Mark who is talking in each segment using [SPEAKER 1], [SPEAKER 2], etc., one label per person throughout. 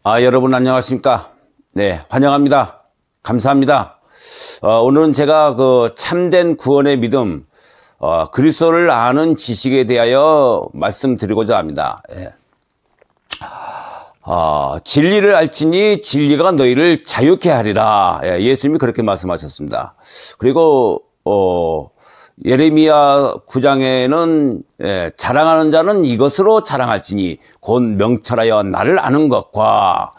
[SPEAKER 1] 여러분 안녕하십니까? 네, 환영합니다. 감사합니다. 오늘은 제가 그 참된 구원의 믿음, 그리스도를 아는 지식에 대하여 말씀드리고자 합니다. 예. 진리를 알지니 진리가 너희를 자유케 하리라. 예, 예수님이 그렇게 말씀하셨습니다. 그리고 예레미야 9장에는 자랑하는 자는 이것으로 자랑할지니 곧 명철하여 나를 아는 것과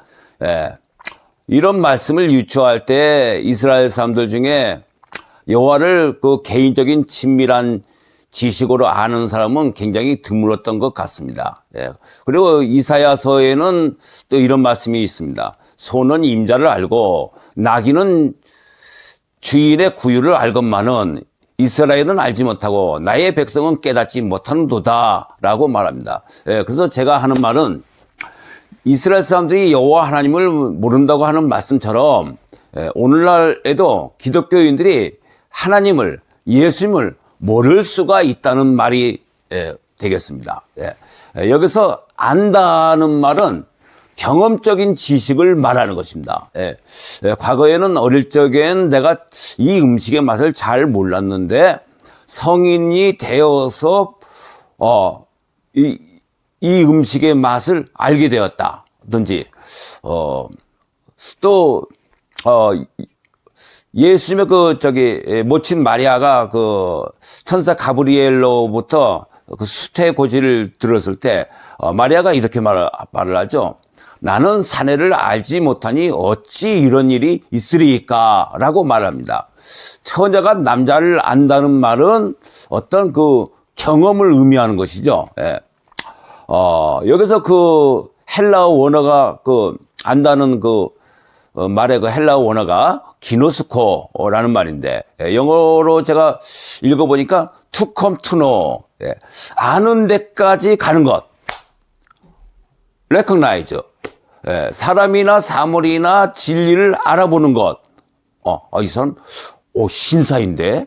[SPEAKER 1] 이런 말씀을 유추할 때 이스라엘 사람들 중에 여호와를 그 개인적인 친밀한 지식으로 아는 사람은 굉장히 드물었던 것 같습니다. 그리고 이사야서에는 또 이런 말씀이 있습니다. 소는 임자를 알고 나귀는 주인의 구유를 알건만은 이스라엘은 알지 못하고 나의 백성은 깨닫지 못하는도다 라고 말합니다. 그래서 제가 하는 말은 이스라엘 사람들이 여호와 하나님을 모른다고 하는 말씀처럼 오늘날에도 기독교인들이 하나님을, 예수님을 모를 수가 있다는 말이 되겠습니다. 여기서 안다는 말은 경험적인 지식을 말하는 것입니다. 과거에는 어릴 적엔 내가 이 음식의 맛을 잘 몰랐는데 성인이 되어서 이 음식의 맛을 알게 되었다든지 또 예수님의 모친 마리아가 그 천사 가브리엘로부터 그 수태 고지를 들었을 때 마리아가 이렇게 말을 하죠. 나는 사내를 알지 못하니 어찌 이런 일이 있으리까? 라고 말합니다. 처녀가 남자를 안다는 말은 어떤 그 경험을 의미하는 것이죠. 여기서 그 헬라어 원어가 그 안다는 그 말의 그 헬라어 원어가 기노스코라는 말인데 영어로 제가 읽어보니까 to come to know. 아는 데까지 가는 것. recognize. 사람이나 사물이나 진리를 알아보는 것. 이 사람, 신사인데?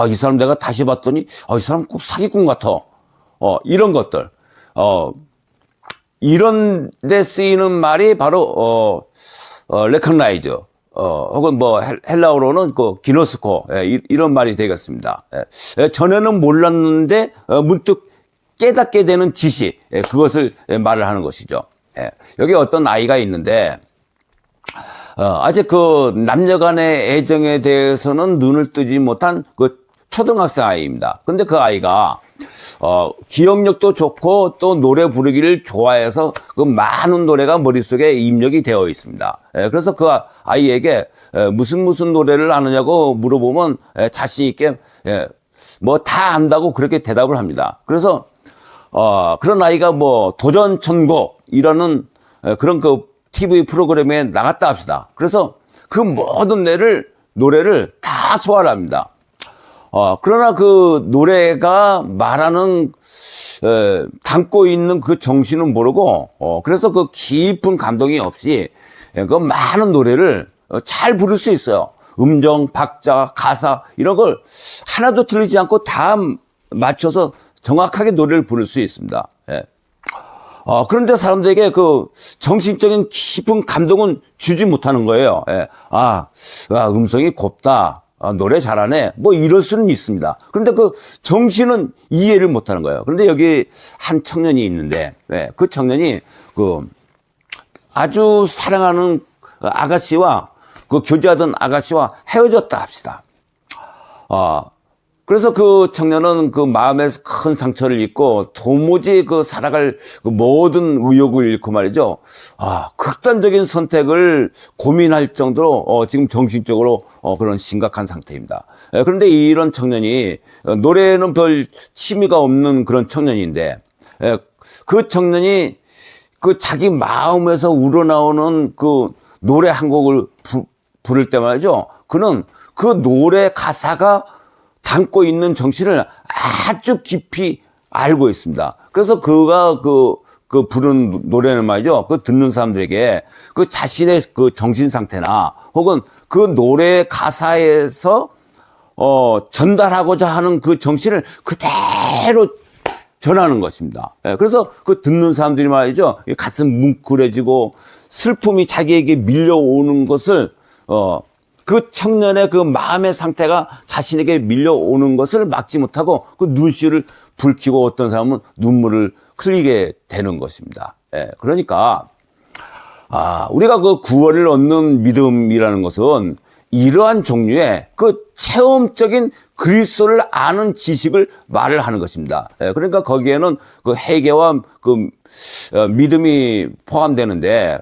[SPEAKER 1] 이 사람 내가 다시 봤더니, 이 사람 꼭 사기꾼 같아. 이런 것들. 이런 데 쓰이는 말이 바로, recognize. 혹은 헬라어로는 그 기노스코. 이런 말이 되겠습니다. 전에는 몰랐는데, 문득 깨닫게 되는 지식. 그것을 말을 하는 것이죠. 여기 어떤 아이가 있는데 아직 그 남녀 간의 애정에 대해서는 눈을 뜨지 못한 그 초등학생 아이입니다. 근데 그 아이가 기억력도 좋고 또 노래 부르기를 좋아해서 그 많은 노래가 머릿속에 입력이 되어 있습니다. 그래서 그 아이에게 무슨 노래를 아느냐고 물어보면 자신 있게 뭐 다 안다고 그렇게 대답을 합니다. 그래서 그런 아이가 도전 천국이라는 그런 그 TV 프로그램에 나갔다 합시다. 그래서 그 모든 노래를 다 소화를 합니다. 그러나 그 노래가 말하는, 담고 있는 그 정신은 모르고, 그래서 그 깊은 감동이 없이 그 많은 노래를 잘 부를 수 있어요. 음정, 박자, 가사, 이런 걸 하나도 틀리지 않고 다 맞춰서 정확하게 노래를 부를 수 있습니다. 그런데 사람들에게 그 정신적인 깊은 감동은 주지 못하는 거예요. 음성이 곱다. 노래 잘하네. 이럴 수는 있습니다. 그런데 그 정신은 이해를 못하는 거예요. 그런데 여기 한 청년이 있는데, 그 청년이 그 아주 사랑하는 아가씨와 그 교제하던 아가씨와 헤어졌다 합시다. 그래서 그 청년은 그 마음에서 큰 상처를 입고 도무지 그 살아갈 그 모든 의욕을 잃고 말이죠. 극단적인 선택을 고민할 정도로 지금 정신적으로 그런 심각한 상태입니다. 그런데 이런 청년이 노래는 별 취미가 없는 그런 청년인데 그 청년이 그 자기 마음에서 우러나오는 그 노래 한 곡을 부를 때 말이죠. 그는 그 노래 가사가 담고 있는 정신을 아주 깊이 알고 있습니다. 그래서 그가 그 부른 노래는 말이죠. 그 듣는 사람들에게 그 자신의 그 정신 상태나 혹은 그 노래 가사에서 전달하고자 하는 그 정신을 그대로 전하는 것입니다. 예, 그래서 그 듣는 사람들이 말이죠. 가슴 뭉클해지고 슬픔이 자기에게 밀려오는 것을, 그 청년의 그 마음의 상태가 자신에게 밀려오는 것을 막지 못하고 그 눈시울을 붉히고 어떤 사람은 눈물을 흘리게 되는 것입니다. 예, 그러니까, 우리가 그 구원을 얻는 믿음이라는 것은 이러한 종류의 그 체험적인 그리스도를 아는 지식을 말을 하는 것입니다. 예, 그러니까 거기에는 그 회개와 그 믿음이 포함되는데,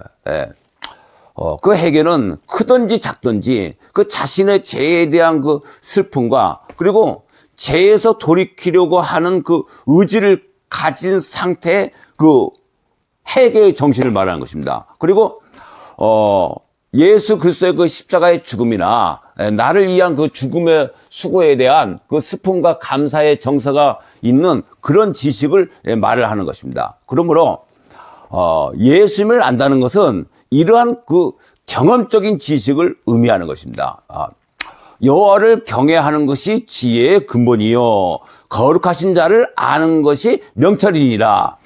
[SPEAKER 1] 그 회개는 크든지 작든지 그 자신의 죄에 대한 그 슬픔과 그리고 죄에서 돌이키려고 하는 그 의지를 가진 상태의 그 회개의 정신을 말하는 것입니다. 그리고 예수 그리스도의 그 십자가의 죽음이나 나를 위한 그 죽음의 수고에 대한 그 슬픔과 감사의 정서가 있는 그런 지식을 말을 하는 것입니다. 그러므로 예수님을 안다는 것은 이러한 그 경험적인 지식을 의미하는 것입니다. 여호와를 경외하는 것이 지혜의 근본이요 거룩하신 자를 아는 것이 명철이니라.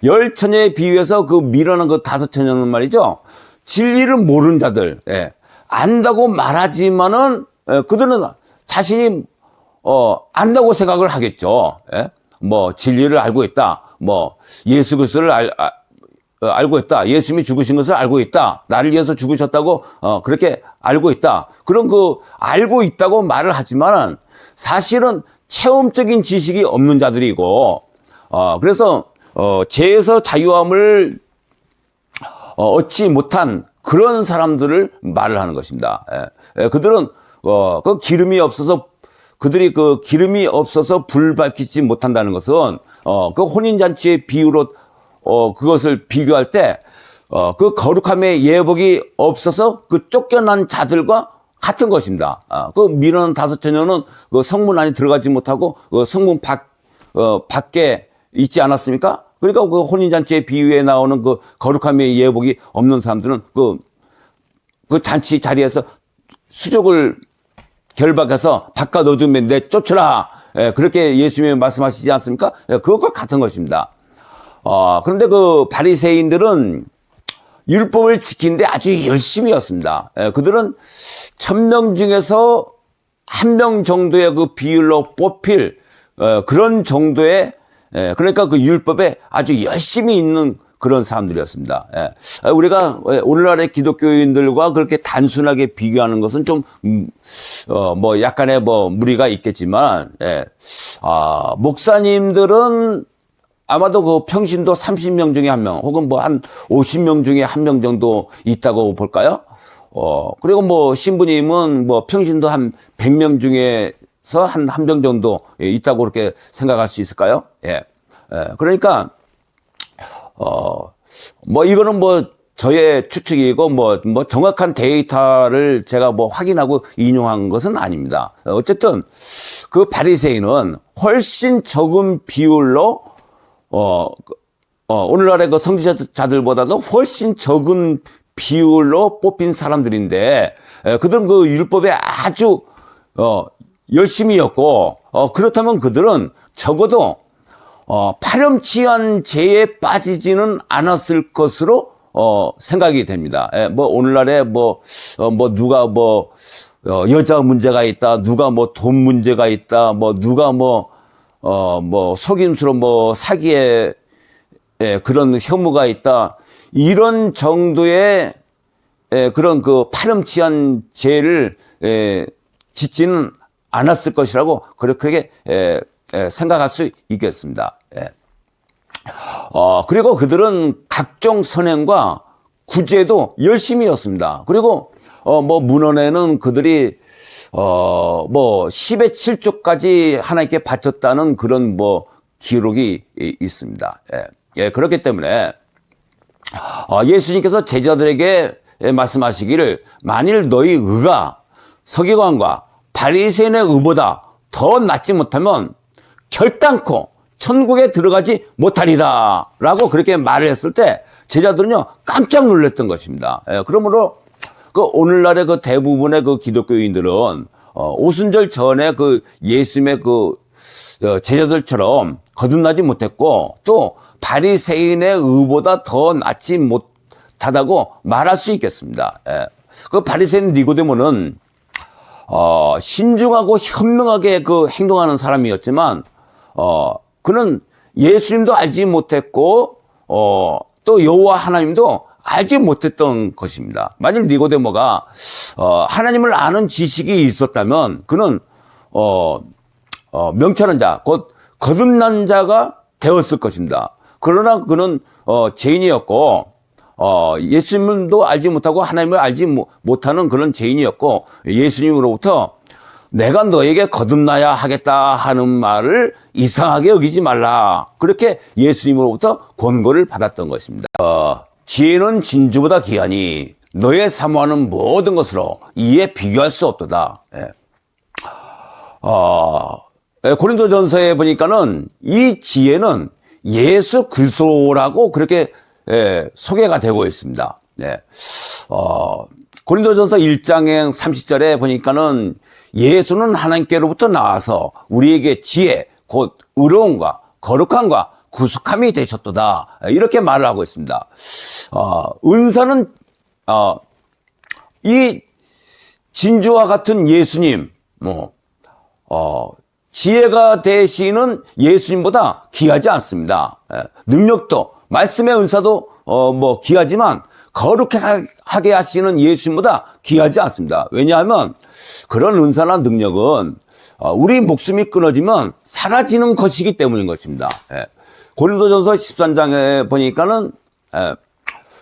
[SPEAKER 1] 열 처녀에 비유해서 그 미련한 그 다섯 처녀는 말이죠. 진리를 모르는 자들, 안다고 말하지만은 그들은 자신이 안다고 생각을 하겠죠. 뭐 진리를 알고 있다, 뭐 예수 그리스도를 알고 있다, 예수님이 죽으신 것을 알고 있다, 나를 위해서 죽으셨다고 그렇게 알고 있다. 그런 그 알고 있다고 말을 하지만은 사실은 체험적인 지식이 없는 자들이고, 그래서 죄에서 자유함을 얻지 못한 그런 사람들을 말을 하는 것입니다. 그들은 그 기름이 없어서 그들이 그 기름이 없어서 불 밝히지 못한다는 것은 그 혼인잔치의 비유로 그것을 비교할 때 그 거룩함의 예복이 없어서 그 쫓겨난 자들과 같은 것입니다. 그 미련한 다섯 처녀는 그 성문 안에 들어가지 못하고 그 성문 밖에 있지 않았습니까? 그러니까 그 혼인잔치의 비유에 나오는 그 거룩함의 예복이 없는 사람들은 그 잔치 자리에서 수족을 결박해서 바깥 어둠에 내쫓으라. 그렇게 예수님이 말씀하시지 않습니까? 그것과 같은 것입니다. 그런데 그 바리새인들은 율법을 지키는데 아주 열심히였습니다. 그들은 1000명 중에서 1명 정도의 그 비율로 뽑힐 그런 정도의 그러니까 그 율법에 아주 열심히 있는 그런 사람들이었습니다. 우리가 오늘날의 기독교인들과 그렇게 단순하게 비교하는 것은 좀, 뭐 약간의 뭐 무리가 있겠지만, 목사님들은 아마도 그 평신도 30명 중에 1명, 혹은 뭐 한 50명 중에 1명 정도 있다고 볼까요? 그리고 뭐 신부님은 뭐 평신도 한 100명 중에서 한 1명 정도 있다고 그렇게 생각할 수 있을까요? 그러니까, 뭐 이거는 뭐 저의 추측이고 뭐 정확한 데이터를 제가 뭐 확인하고 인용한 것은 아닙니다. 어쨌든 그 바리새인은 훨씬 적은 비율로 오늘날의 그 성지자들보다도 훨씬 적은 비율로 뽑힌 사람들인데 그들은 그 율법에 아주 열심히였고 그렇다면 그들은 적어도 파렴치한 죄에 빠지지는 않았을 것으로 생각이 됩니다. 뭐 오늘날에 뭐 누가 뭐 여자 문제가 있다, 누가 뭐 돈 문제가 있다, 뭐 누가 뭐 속임수로 뭐 사기에 그런 혐오가 있다, 이런 정도의 그런 그 파렴치한 죄를 짓지는 않았을 것이라고 그렇게 생각할 수 있겠습니다. 그리고 그들은 각종 선행과 구제도 열심히였습니다. 그리고 뭐 문헌에는 그들이 뭐 10의 7조까지 하나님께 바쳤다는 그런 뭐 기록이 있습니다. 그렇기 때문에 예수님께서 제자들에게 말씀하시기를 만일 너희 의가 서기관과 바리새인의 의보다 더 낫지 못하면 결단코 천국에 들어가지 못하리라 라고 그렇게 말을 했을 때 제자들은요 깜짝 놀랐던 것입니다. 그러므로 그 오늘날의 그 대부분의 그 기독교인들은 오순절 전에 그 예수님의 그 제자들처럼 거듭나지 못했고 또 바리새인의 의보다 더 낫지 못하다고 말할 수 있겠습니다. 예. 그 바리새인 니고데모는 신중하고 현명하게 그 행동하는 사람이었지만 그는 예수님도 알지 못했고 또 여호와 하나님도 알지 못했던 것입니다. 만일 니고데모가 하나님을 아는 지식이 있었다면 그는 명철한 자, 곧 거듭난 자가 되었을 것입니다. 그러나 그는 죄인이었고 예수님도 알지 못하고 하나님을 알지 못하는 그런 죄인이었고 예수님으로부터 내가 너에게 거듭나야 하겠다 하는 말을 이상하게 여기지 말라. 그렇게 예수님으로부터 권고를 받았던 것입니다. 지혜는 진주보다 귀하니 너의 사모하는 모든 것으로 이에 비교할 수 없도다. 예. 고린도전서에 보니까는 이 지혜는 예수 그리스도라고 그렇게 소개가 되고 있습니다. 네. 고린도전서 1장의 30절에 보니까는 예수는 하나님께로부터 나와서 우리에게 지혜, 곧 의로움과 거룩함과 구속함이 되셨도다. 이렇게 말을 하고 있습니다. 은사는 이 진주와 같은 예수님, 지혜가 되시는 예수님보다 귀하지 않습니다. 능력도, 말씀의 은사도 귀하지만 거룩하게 하시는 예수님보다 귀하지 않습니다. 왜냐하면 그런 은사나 능력은 우리 목숨이 끊어지면 사라지는 것이기 때문인 것입니다. 고린도전서 13장에 보니까는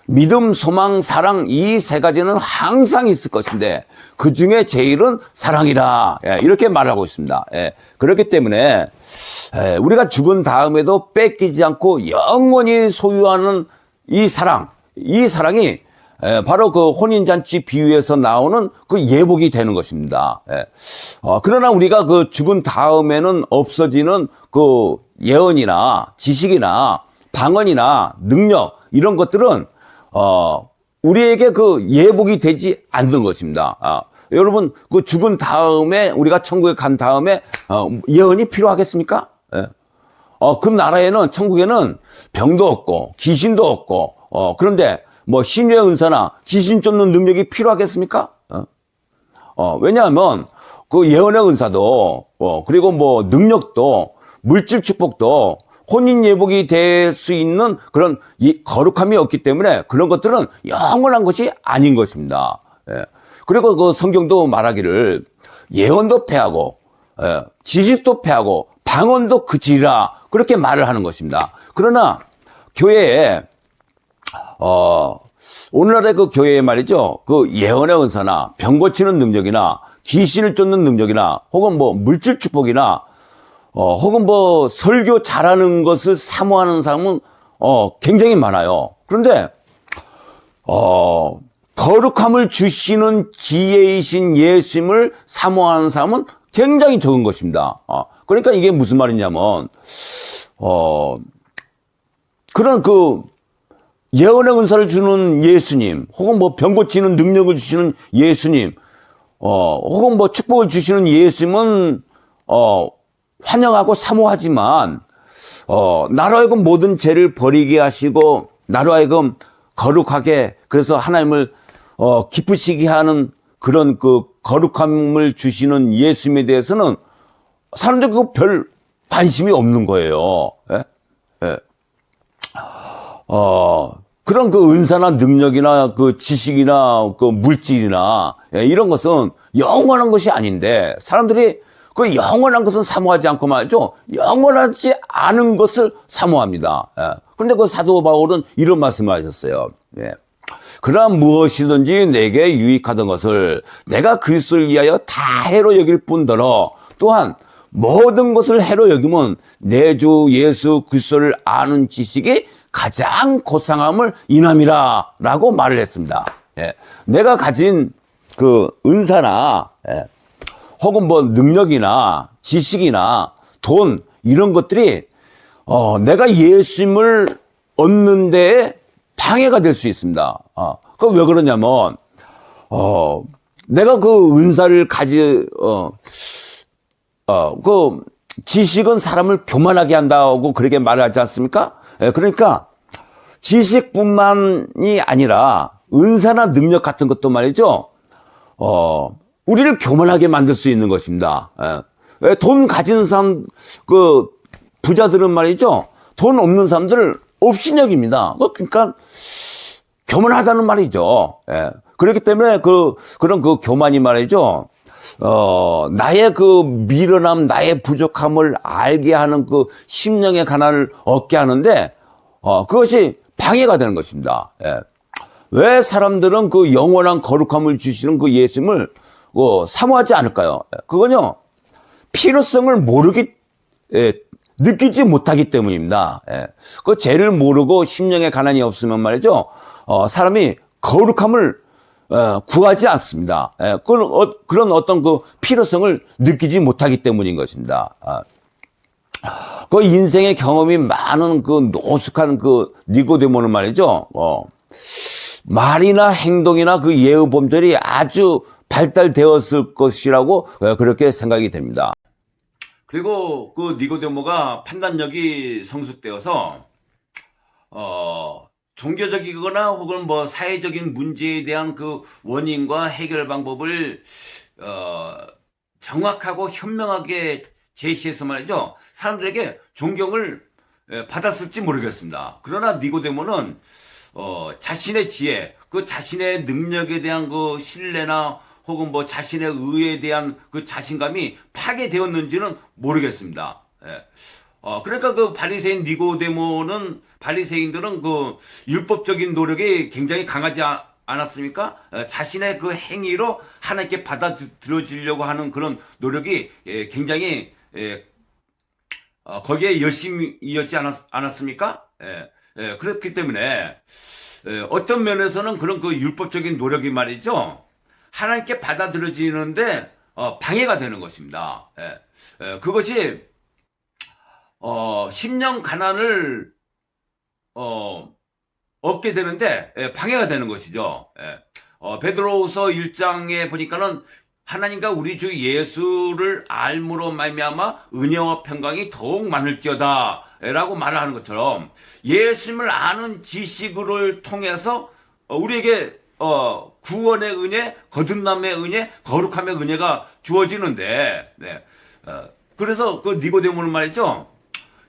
[SPEAKER 1] 믿음, 소망, 사랑 이 세 가지는 항상 있을 것인데 그 중에 제일은 사랑이다. 이렇게 말하고 있습니다. 그렇기 때문에 우리가 죽은 다음에도 뺏기지 않고 영원히 소유하는 이 사랑이 바로 그 혼인잔치 비유에서 나오는 그 예복이 되는 것입니다. 그러나 우리가 그 죽은 다음에는 없어지는 그 예언이나 지식이나 방언이나 능력 이런 것들은 우리에게 그 예복이 되지 않는 것입니다. 여러분, 그 죽은 다음에 우리가 천국에 간 다음에 예언이 필요하겠습니까? 그 나라에는 천국에는 병도 없고 귀신도 없고 그런데 뭐 신유의 은사나 귀신 쫓는 능력이 필요하겠습니까? 왜냐하면 그 예언의 은사도 그리고 뭐 능력도 물질 축복도 혼인 예복이 될 수 있는 그런 거룩함이 없기 때문에 그런 것들은 영원한 것이 아닌 것입니다. 그리고 그 성경도 말하기를 예언도 패하고 지식도 패하고 방언도 그치리라 그렇게 말을 하는 것입니다. 그러나 교회에 오늘날의 그 교회에 말이죠. 그 예언의 은사나 병 고치는 능력이나 귀신을 쫓는 능력이나 혹은 뭐 물질 축복이나 혹은 뭐 설교 잘하는 것을 사모하는 사람은 굉장히 많아요. 그런데 거룩함을 주시는 지혜이신 예수님을 사모하는 사람은 굉장히 적은 것입니다. 그러니까 이게 무슨 말이냐면 그런 그 예언의 은사를 주는 예수님, 혹은 뭐 병 고치는 능력을 주시는 예수님, 혹은 뭐 축복을 주시는 예수님은 환영하고 사모하지만 나로 하여금 모든 죄를 버리게 하시고 나로 하여금 거룩하게 그래서 하나님을 기쁘시게 하는 그런 그 거룩함을 주시는 예수님에 대해서는 사람들이 그 별 관심이 없는 거예요. 그런 그 은사나 능력이나 그 지식이나 그 물질이나 이런 것은 영원한 것이 아닌데 사람들이 그 영원한 것은 사모하지 않고 말이죠. 영원하지 않은 것을 사모합니다. 그런데 그 사도 바울은 이런 말씀을 하셨어요. 그러나 무엇이든지 내게 유익하던 것을 내가 그리스도를 위하여 다 해로 여길 뿐더러 또한 모든 것을 해로 여기면 내 주 예수 그리스도를 아는 지식이 가장 고상함을 인함이라 라고 말을 했습니다. 내가 가진 그 은사나 혹은 뭐 능력이나 지식이나 돈 이런 것들이 내가 예수님을 얻는 데에 방해가 될 수 있습니다. 그 왜 그러냐면 내가 그 은사를 지식은 사람을 교만하게 한다고 그렇게 말하지 않습니까? 그러니까 지식뿐만이 아니라 은사나 능력 같은 것도 말이죠. 우리를 교만하게 만들 수 있는 것입니다. 돈 가진 사람, 그 부자들은 말이죠. 돈 없는 사람들을 업신여깁니다. 그러니까 교만하다는 말이죠. 그렇기 때문에 그런 교만이 말이죠. 나의 그 미련함, 나의 부족함을 알게 하는 그 심령의 가난을 얻게 하는데, 그것이 방해가 되는 것입니다. 왜 사람들은 그 영원한 거룩함을 주시는 그 예수님을 사모하지 않을까요? 그건요, 필요성을 느끼지 못하기 때문입니다. 그 죄를 모르고 심령의 가난이 없으면 말이죠, 사람이 거룩함을 구하지 않습니다. 그런 어떤 그 필요성을 느끼지 못하기 때문인 것입니다. 그 인생의 경험이 많은 그 노숙한 그 니고데모는 말이죠, 말이나 행동이나 그 예의 범절이 아주 발달되었을 것이라고 그렇게 생각이 됩니다. 그리고 그 니고데모가 판단력이 성숙되어서 종교적이거나 혹은 뭐 사회적인 문제에 대한 그 원인과 해결 방법을 정확하고 현명하게 제시해서 말이죠, 사람들에게 존경을 받았을지 모르겠습니다. 그러나 니고데모는 자신의 지혜, 그 자신의 능력에 대한 그 신뢰나 혹은 뭐 자신의 의에 대한 그 자신감이 파괴되었는지는 모르겠습니다. 그러니까 그 바리새인 니고데모는, 바리새인들은 그 율법적인 노력이 굉장히 강하지 않았습니까? 자신의 그 행위로 하나님께 받아들여지려고 하는 그런 노력이 굉장히 거기에 열심이었지 않았습니까? 그렇기 때문에 어떤 면에서는 그런 그 율법적인 노력이 말이죠, 하나님께 받아들여지는데 방해가 되는 것입니다. 그것이 심령 가난을 얻게 되는데 방해가 되는 것이죠. 베드로후서 1장에 보니까는 하나님과 우리 주 예수를 알므로 말미암아 은혜와 평강이 더욱 많을지어다 라고 말하는 것처럼, 예수님을 아는 지식을 통해서 우리에게 구원의 은혜, 거듭남의 은혜, 거룩함의 은혜가 주어지는데, 그래서 그 니고데모는 말이죠,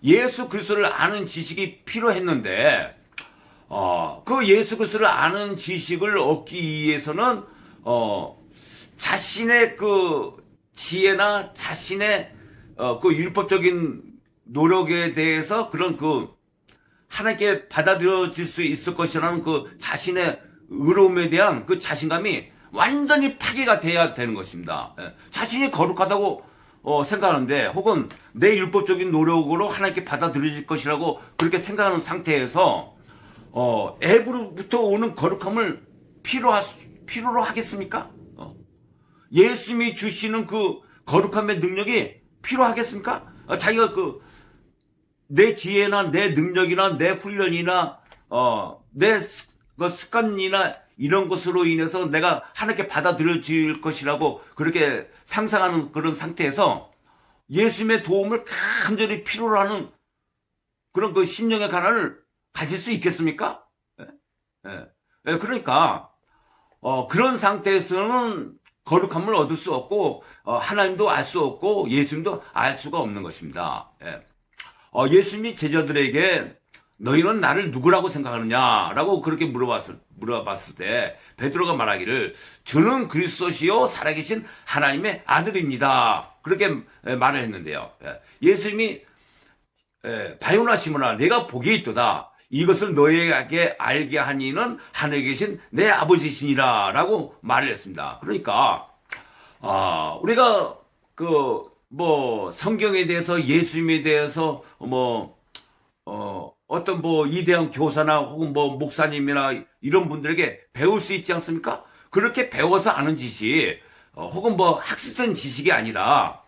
[SPEAKER 1] 예수 그리스도를 아는 지식이 필요했는데, 그 예수 그리스도를 아는 지식을 얻기 위해서는 자신의 그 지혜나 자신의 그 율법적인 노력에 대해서 그런 그 하나님께 받아들여질 수 있을 것이라는 그 자신의 의로움에 대한 그 자신감이 완전히 파괴가 돼야 되는 것입니다. 자신이 거룩하다고 생각하는데, 혹은 내 율법적인 노력으로 하나님께 받아들여질 것이라고 그렇게 생각하는 상태에서 앱으로부터 오는 거룩함을 필요로 하겠습니까? 예수님이 주시는 그 거룩함의 능력이 필요하겠습니까? 자기가 내 지혜나 내 능력이나 내 훈련이나 내 습관이나 이런 것으로 인해서 내가 하나님께 받아들여질 것이라고 그렇게 상상하는 그런 상태에서 예수님의 도움을 간절히 필요로 하는 그런 그 심령의 가난을 가질 수 있겠습니까? 그러니까 그런 상태에서는 거룩함을 얻을 수 없고 하나님도 알 수 없고 예수님도 알 수가 없는 것입니다. 예수님이 제자들에게 너희는 나를 누구라고 생각하느냐라고 그렇게 물어봤을 때 베드로가 말하기를 주는 그리스도시요 살아계신 하나님의 아들입니다. 그렇게 말을 했는데요. 예수님이 바요나 시몬아 내가 복이 있도다. 이것을 너희에게 알게 하니는 하늘에 계신 내 아버지시니라 라고 말을 했습니다. 그러니까 우리가 성경에 대해서 예수님에 대해서 어떤 위대한 교사나 혹은 목사님이나 이런 분들에게 배울 수 있지 않습니까? 그렇게 배워서 아는 지식 혹은 학습된 지식이 아니라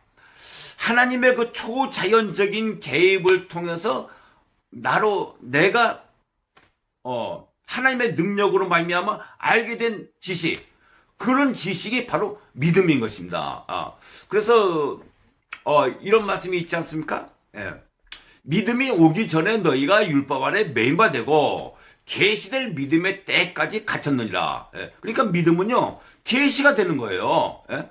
[SPEAKER 1] 하나님의 그 초자연적인 개입을 통해서 내가 하나님의 능력으로 말미암아 알게 된 지식, 그런 지식이 바로 믿음인 것입니다. 그래서 이런 말씀이 있지 않습니까? 예. 믿음이 오기 전에 너희가 율법 아래 매인바되고 계시될 믿음의 때까지 갇혔느니라. 예. 그러니까 믿음은요 계시가 되는 거예요. 예?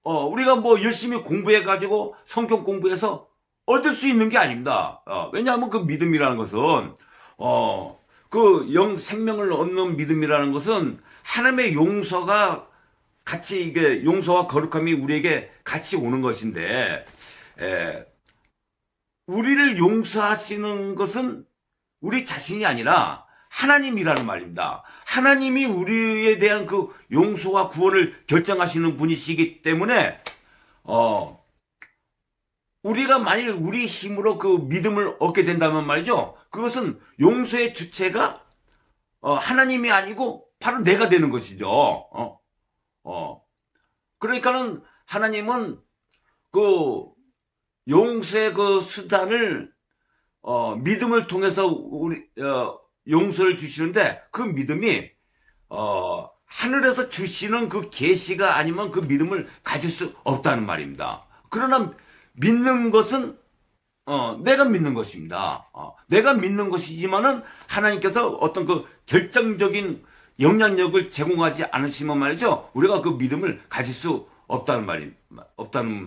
[SPEAKER 1] 우리가 뭐 열심히 공부해가지고 성경 공부해서 얻을 수 있는 게 아닙니다. 왜냐하면 그 믿음이라는 것은 그 생명을 얻는 믿음이라는 것은 하나님의 용서가 같이 이게 용서와 거룩함이 우리에게 같이 오는 것인데, 우리를 용서하시는 것은 우리 자신이 아니라 하나님이라는 말입니다. 하나님이 우리에 대한 그 용서와 구원을 결정하시는 분이시기 때문에, 우리가 만일 우리 힘으로 그 믿음을 얻게 된다면 말이죠. 그것은 용서의 주체가 하나님이 아니고 바로 내가 되는 것이죠. 그러니까는 하나님은 그 용서의 그 수단을 믿음을 통해서 우리 용서를 주시는데 그 믿음이 하늘에서 주시는 그 계시가 아니면 그 믿음을 가질 수 없다는 말입니다. 그러나 믿는 것은 내가 믿는 것입니다. 내가 믿는 것이지만은 하나님께서 어떤 그 결정적인 영향력을 제공하지 않으시면 말이죠. 우리가 그 믿음을 가질 수 없다는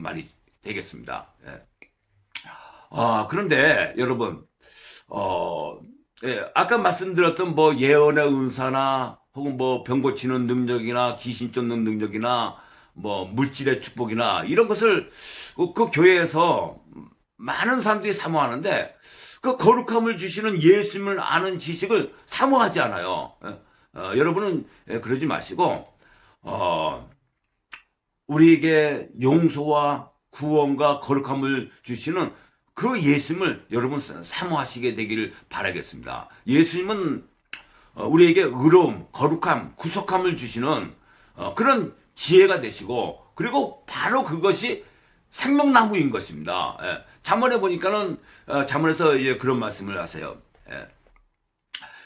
[SPEAKER 1] 말이 되겠습니다. 예. 그런데 여러분, 아까 말씀드렸던 뭐 예언의 은사나 혹은 뭐 병 고치는 능력이나 귀신 쫓는 능력이나 뭐 물질의 축복이나 이런 것을 그 교회에서 많은 사람들이 사모하는데 그 거룩함을 주시는 예수님을 아는 지식을 사모하지 않아요. 여러분은 그러지 마시고 우리에게 용서와 구원과 거룩함을 주시는 그 예수님을 여러분 사모하시게 되기를 바라겠습니다. 예수님은 우리에게 의로움, 거룩함, 구속함을 주시는 그런 지혜가 되시고 그리고 바로 그것이 생명나무인 것입니다. 잠언에 보니까는 잠언에서 그런 말씀을 하세요.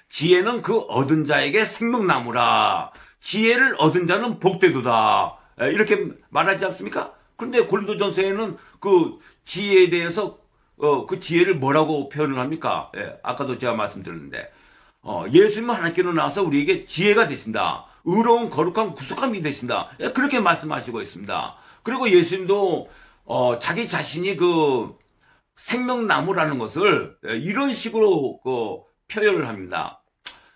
[SPEAKER 1] 지혜는 그 얻은 자에게 생명나무라. 지혜를 얻은 자는 복되도다. 이렇게 말하지 않습니까? 그런데 고린도전서에는 그 지혜에 대해서 그 지혜를 뭐라고 표현을 합니까? 아까도 제가 말씀드렸는데 예수님은 하나님께로 나와서 우리에게 지혜가 되신다. 의로운 거룩한 구속함이 되신다. 그렇게 말씀하시고 있습니다. 그리고 예수님도 자기 자신이 그 생명나무라는 것을 이런 식으로 표현을 합니다.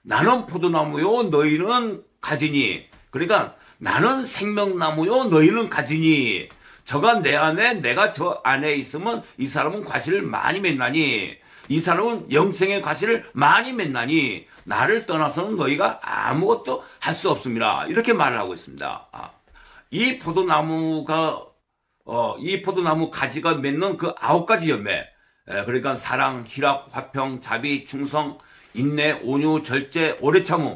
[SPEAKER 1] 나는 포도나무요 너희는 가지니. 그러니까 나는 생명나무요 너희는 가지니. 저가 내 안에 내가 저 안에 있으면 이 사람은 과실을 많이 맺나니. 이 사람은 영생의 과실을 많이 맺나니 나를 떠나서는 너희가 아무것도 할 수 없습니다. 이렇게 말을 하고 있습니다. 이 포도나무 가지가 맺는 그 9가지 열매, 그러니까 사랑, 희락, 화평, 자비, 충성, 인내, 온유, 절제, 오래 참음,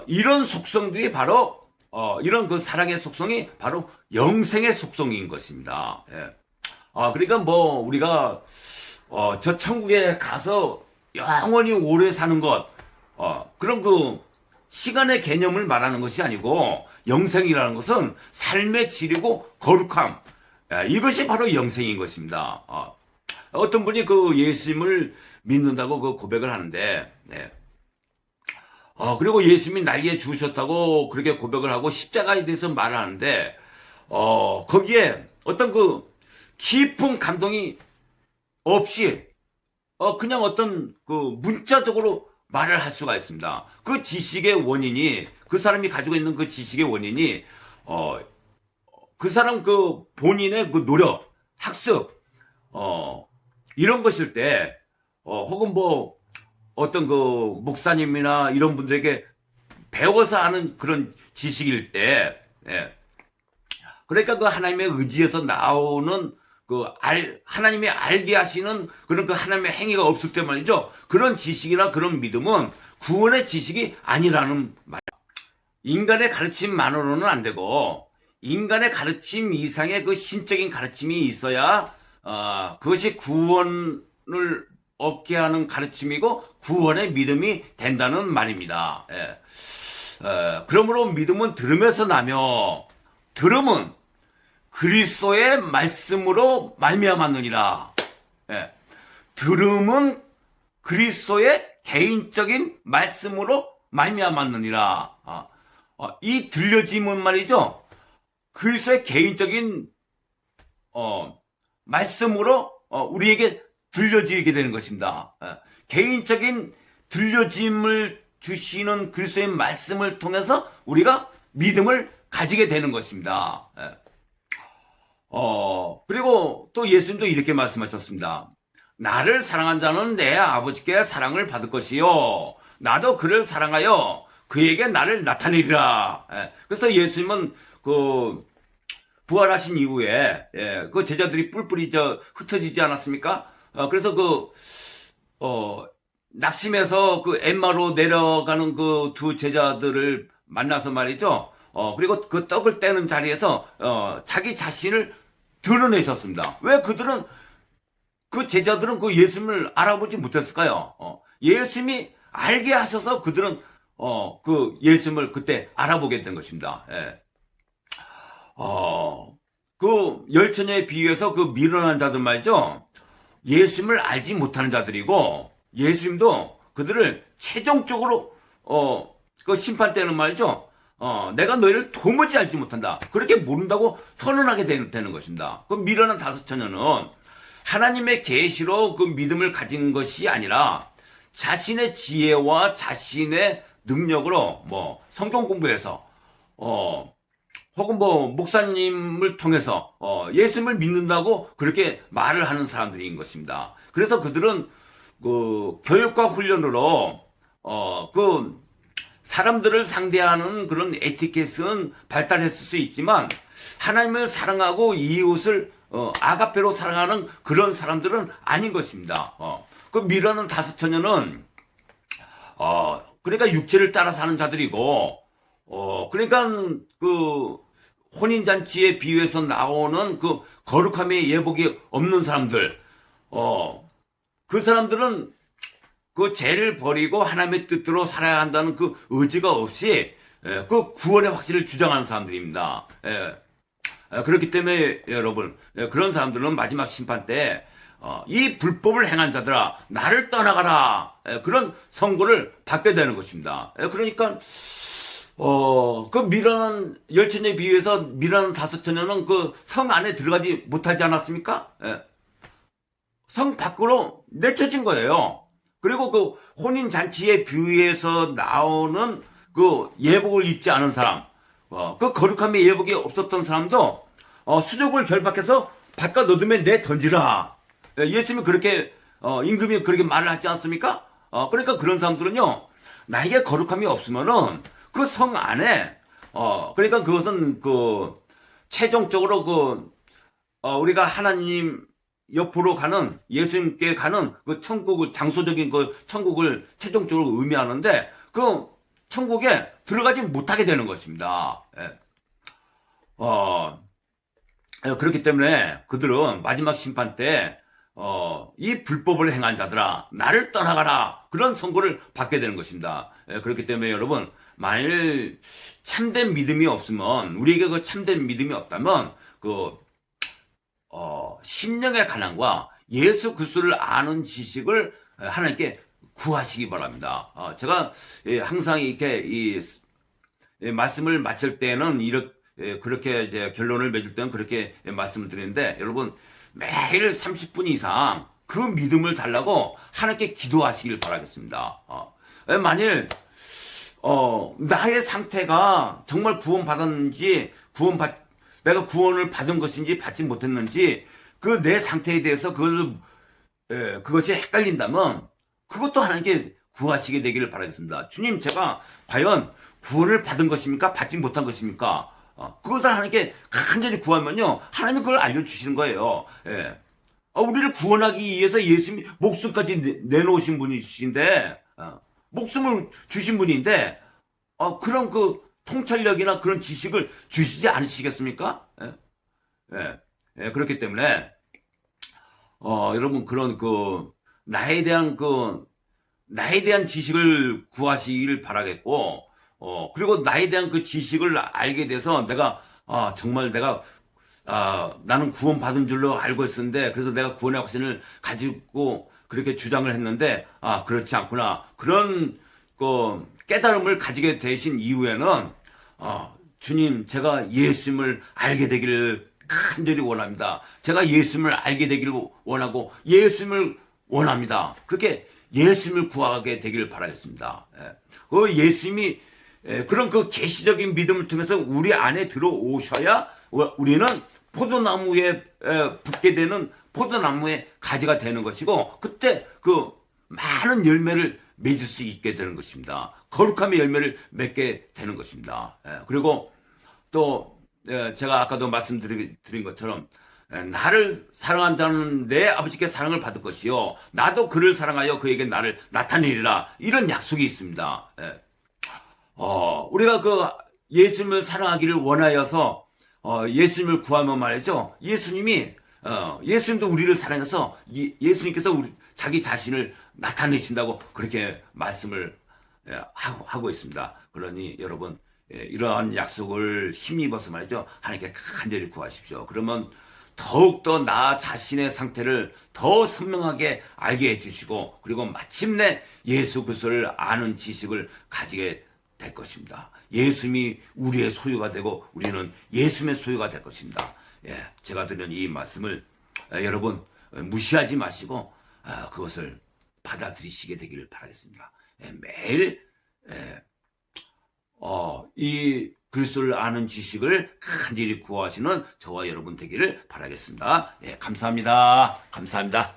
[SPEAKER 1] 이런 속성들이 바로 이런 그 사랑의 속성이 바로 영생의 속성인 것입니다. 그러니까 뭐 우리가 저 천국에 가서 영원히 오래 사는 것, 그런 그 시간의 개념을 말하는 것이 아니고 영생이라는 것은 삶의 질이고 거룩함, 이것이 바로 영생인 것입니다. 어떤 분이 그 예수님을 믿는다고 그 고백을 하는데, 그리고 예수님이 날개 주셨다고 그렇게 고백을 하고 십자가에 대해서 말을 하는데, 거기에 어떤 그 깊은 감동이 없이, 그냥 어떤 그 문자적으로 말을 할 수가 있습니다. 그 지식의 원인이, 그 사람이 가지고 있는 그 지식의 원인이, 그 사람 그 본인의 그 노력, 학습, 이런 것일 때, 혹은 뭐, 어떤 그 목사님이나 이런 분들에게 배워서 하는 그런 지식일 때, 그러니까 그 하나님의 의지에서 나오는 하나님이 알게 하시는 그런 그 하나님의 행위가 없을 때 말이죠. 그런 지식이나 그런 믿음은 구원의 지식이 아니라는 말. 인간의 가르침만으로는 안 되고, 인간의 가르침 이상의 그 신적인 가르침이 있어야, 그것이 구원을 얻게 하는 가르침이고, 구원의 믿음이 된다는 말입니다. 그러므로 믿음은 들음에서 나며, 들음은 그리스도의 말씀으로 말미암았느니라. 예. 들음은 그리스도의 개인적인 말씀으로 말미암았느니라. 이 들려짐은 말이죠. 그리스도의 개인적인 말씀으로 우리에게 들려지게 되는 것입니다. 개인적인 들려짐을 주시는 그리스도의 말씀을 통해서 우리가 믿음을 가지게 되는 것입니다. 그리고 또 예수님도 이렇게 말씀하셨습니다. 나를 사랑한 자는 내 아버지께 사랑을 받을 것이요. 나도 그를 사랑하여 그에게 나를 나타내리라. 그래서 예수님은 부활하신 이후에, 그 제자들이 뿔뿔이 흩어지지 않았습니까? 그래서 낙심해서 엠마로 내려가는 그 두 제자들을 만나서 말이죠. 그리고 그 떡을 떼는 자리에서, 자기 자신을 드러내셨습니다. 왜 그 제자들은 그 예수님을 알아보지 못했을까요? 예수님이 알게 하셔서 그들은, 그 예수님을 그때 알아보게 된 것입니다. 그 열처녀에 비유해서 그 미련한 자들 말이죠. 예수님을 알지 못하는 자들이고, 예수님도 그들을 최종적으로, 그 심판 때는 말이죠. 내가 너희를 도무지 알지 못한다. 그렇게 모른다고 선언하게 되는 것입니다. 그 미련한 다섯 처녀는 하나님의 계시로 그 믿음을 가진 것이 아니라 자신의 지혜와 자신의 능력으로 성경 공부해서, 혹은 목사님을 통해서, 예수님을 믿는다고 그렇게 말을 하는 사람들인 것입니다. 그래서 그들은 교육과 훈련으로, 사람들을 상대하는 그런 에티켓은 발달했을 수 있지만, 하나님을 사랑하고 이웃을, 아가페로 사랑하는 그런 사람들은 아닌 것입니다. 그 미련한 다섯 처녀는, 그러니까 육체를 따라 사는 자들이고, 그러니까 혼인잔치에 비유해서 나오는 그 거룩함의 예복이 없는 사람들, 그 사람들은 그 죄를 버리고 하나님의 뜻대로 살아야 한다는 그 의지가 없이, 그 구원의 확신을 주장하는 사람들입니다. 그렇기 때문에 여러분, 그런 사람들은 마지막 심판 때, 이 불법을 행한 자들아, 나를 떠나가라. 그런 선고를 받게 되는 것입니다. 그러니까, 그 미련한 열처녀에 비해서 미련한 다섯 처녀는 그 성 안에 들어가지 못하지 않았습니까? 성 밖으로 내쳐진 거예요. 그리고 그 혼인잔치에 비유해서 나오는 그 예복을 입지 않은 사람, 그 거룩함의 예복이 없었던 사람도, 수족을 결박해서 바깥 어둠에 내던지라. 예수님이 그렇게, 임금이 그렇게 말을 하지 않습니까? 그러니까 그런 사람들은요, 나에게 거룩함이 없으면은 그 성 안에, 그러니까 그것은 최종적으로 우리가 하나님 옆으로 가는, 예수님께 가는 그 천국을, 장소적인 그 천국을 최종적으로 의미하는데, 그 천국에 들어가지 못하게 되는 것입니다. 그렇기 때문에 그들은 마지막 심판 때, 이 불법을 행한 자들아, 나를 떠나가라. 그런 선고를 받게 되는 것입니다. 그렇기 때문에 여러분, 만일 참된 믿음이 없으면, 우리에게 그 참된 믿음이 없다면, 심령의 가난과 예수 그리스도를 아는 지식을 하나님께 구하시기 바랍니다. 제가 항상 이렇게 말씀을 마칠 때는 그렇게 이제 결론을 맺을 때는 그렇게 말씀을 드리는데, 여러분 매일 30분 이상 그 믿음을 달라고 하나님께 기도하시길 바라겠습니다. 만일 나의 상태가 정말 구원받았는지, 내가 구원을 받은 것인지 받지 못했는지, 그 내 상태에 대해서 그것이 헷갈린다면 그것도 하나님께 구하시게 되기를 바라겠습니다. 주님, 제가 과연 구원을 받은 것입니까? 받지 못한 것입니까? 그것을 하나님께 간절히 구하면요, 하나님이 그걸 알려주시는 거예요. 우리를 구원하기 위해서 예수님이 목숨까지 내놓으신 분이신데, 목숨을 주신 분인데, 그런 그 통찰력이나 그런 지식을 주시지 않으시겠습니까? 그렇기 때문에, 여러분, 그런 나에 대한 지식을 구하시길 바라겠고, 그리고 나에 대한 그 지식을 알게 돼서 정말 내가 나는 구원받은 줄로 알고 있었는데, 그래서 내가 구원의 확신을 가지고 그렇게 주장을 했는데, 그렇지 않구나. 그런, 깨달음을 가지게 되신 이후에는, 주님, 제가 예수님을 알게 되기를 간절히 원합니다. 제가 예수님을 알게 되기를 원하고, 예수님을 원합니다. 그렇게 예수님을 구하게 되기를 바라겠습니다. 그 예수님이, 그런 그 계시적인 믿음을 통해서 우리 안에 들어오셔야 우리는 포도나무에 붙게 되는 포도나무의 가지가 되는 것이고, 그때 그 많은 열매를 맺을 수 있게 되는 것입니다. 거룩함의 열매를 맺게 되는 것입니다. 그리고 또 제가 아까도 말씀드린 것처럼, 나를 사랑한 자는 내 아버지께 사랑을 받을 것이요, 나도 그를 사랑하여 그에게 나를 나타내리라. 이런 약속이 있습니다. 우리가 그 예수님을 사랑하기를 원하여서 예수님을 구하면 말이죠. 예수님도 우리를 사랑해서 예수님께서 자기 자신을 나타내신다고 그렇게 말씀을 하고 있습니다. 그러니 여러분, 이러한 약속을 힘입어서 말이죠. 하나님께 간절히 구하십시오. 그러면 더욱더 나 자신의 상태를 더 선명하게 알게 해주시고, 그리고 마침내 예수 그리스도를 아는 지식을 가지게 될 것입니다. 예수님이 우리의 소유가 되고 우리는 예수님의 소유가 될 것입니다. 제가 드리는 이 말씀을 여러분 무시하지 마시고 그것을 받아들이시게 되기를 바라겠습니다. 매일 이 그리스도를 아는 지식을 간절히 구하시는 저와 여러분 되기를 바라겠습니다. 감사합니다. 감사합니다.